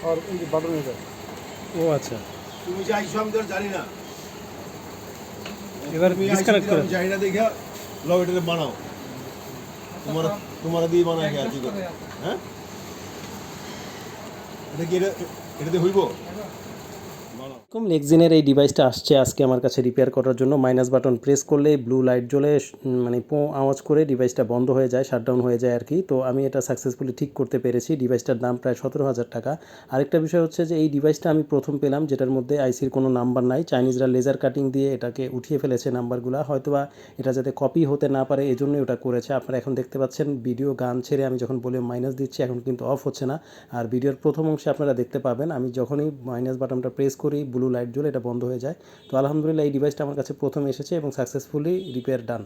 और बटन इधर। ও আচ্ছা, তুমি যাইছো আমি তো আর জানি না। এবার তুমি ডিসকানেক্ট করে আমি জানি না দেখে লও এটা বানাও। তোমার তোমার দিয়ে বানায় কে আছে হ্যাঁ? এটা কি এটা দিয়ে হইব? বানাও। এরকম লেক্সিনের এই ডিভাইসটা আসছে আজকে আমার কাছে রিপেয়ার করার জন্য। মাইনাস বাটন প্রেস করলে ব্লু লাইট জ্বলে মানে পো আওয়াজ করে ডিভাইসটা বন্ধ হয়ে যায়, শাটডাউন হয়ে যায় আর কি। তো আমি এটা সাকসেসফুলি ঠিক করতে পেরেছি। ডিভাইসটার দাম প্রায় 17,000 টাকা। আরেকটা বিষয় হচ্ছে যে এই ডিভাইসটা আমি প্রথম পেলাম যেটার মধ্যে আইসির কোনো নাম্বার নাই। চাইনিজরা লেজার কাটিং দিয়ে এটাকে উঠিয়ে ফেলেছে নাম্বারগুলো, হয়তোবা এটা যাতে কপি হতে না পারে এই জন্যই ওটা করেছে। আপনারা এখন দেখতে পাচ্ছেন ভিডিও গান ছেড়ে আমি যখন ভলিউম মাইনাস দিচ্ছি এখন কিন্তু অফ হচ্ছে না। আর ভিডিওর প্রথম অংশে আপনারা দেখতে পাবেন আমি যখনই মাইনাস বাটনটা প্রেস করি ব্লু লাইট জ্বলে এটা বন্ধ হয়ে যায়। তো আলহামদুলিল্লাহ এই ডিভাইসটা আমার কাছে প্রথম এসেছে এবং সাকসেসফুলি রিপেয়ার ডান।